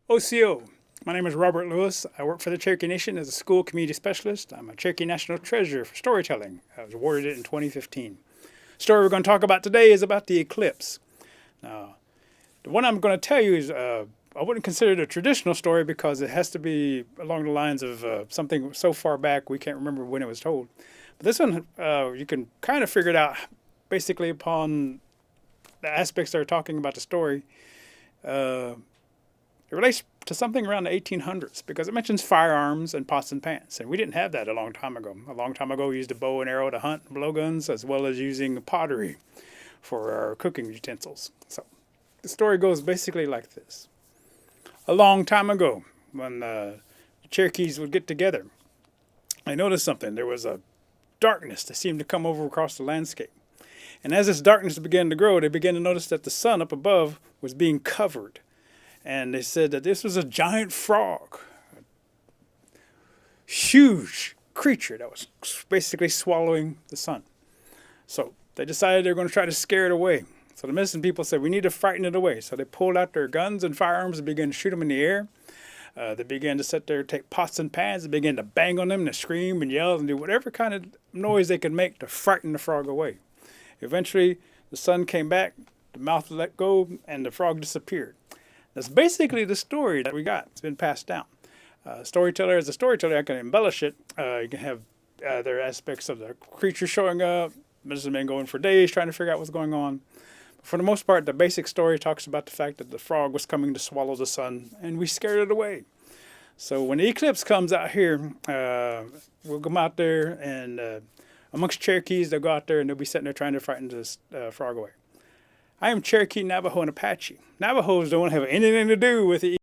OCO. My name is Robert Lewis. I work for the Cherokee Nation as a school community specialist. I'm a Cherokee National Treasure for storytelling. I was awarded it in 2015. The story we're going to talk about today is about the eclipse. Now, the one I'm going to tell you is I wouldn't consider it a traditional story because it has to be along the lines of something so far back we can't remember when it was told. But this one, you can kind of figure it out basically upon the aspects that are talking about the story. It relates to something around the 1800s because it mentions firearms and pots and pans. And we didn't have that a long time ago. A long time ago, we used a bow and arrow to hunt and blowguns, as well as using pottery for our cooking utensils. So the story goes basically like this. A long time ago, when the Cherokees would get together, I noticed something. There was a darkness that seemed to come over across the landscape. And as this darkness began to grow, they began to notice that the sun up above was being covered. And they said that this was a giant frog, a huge creature that was basically swallowing the sun. So they decided they were going to try to scare it away. So the medicine people said, we need to frighten it away. So they pulled out their guns and firearms and began to shoot them in the air. They began to sit there, take pots and pans, and began to bang on them and scream and yell and do whatever kind of noise they could make to frighten the frog away. Eventually, the sun came back, the mouth let go, and the frog disappeared. That's basically the story that we got. It's been passed down. Storyteller, as a storyteller, I can embellish it. You can have other aspects of the creature showing up, medicine man going for days trying to figure out what's going on. But for the most part, the basic story talks about the fact that the frog was coming to swallow the sun, and we scared it away. So when the eclipse comes out here, we'll come out there, and amongst Cherokees, they'll go out there, and they'll be sitting there trying to frighten this frog away. I am Cherokee, Navajo, and Apache. Navajos don't have anything to do with the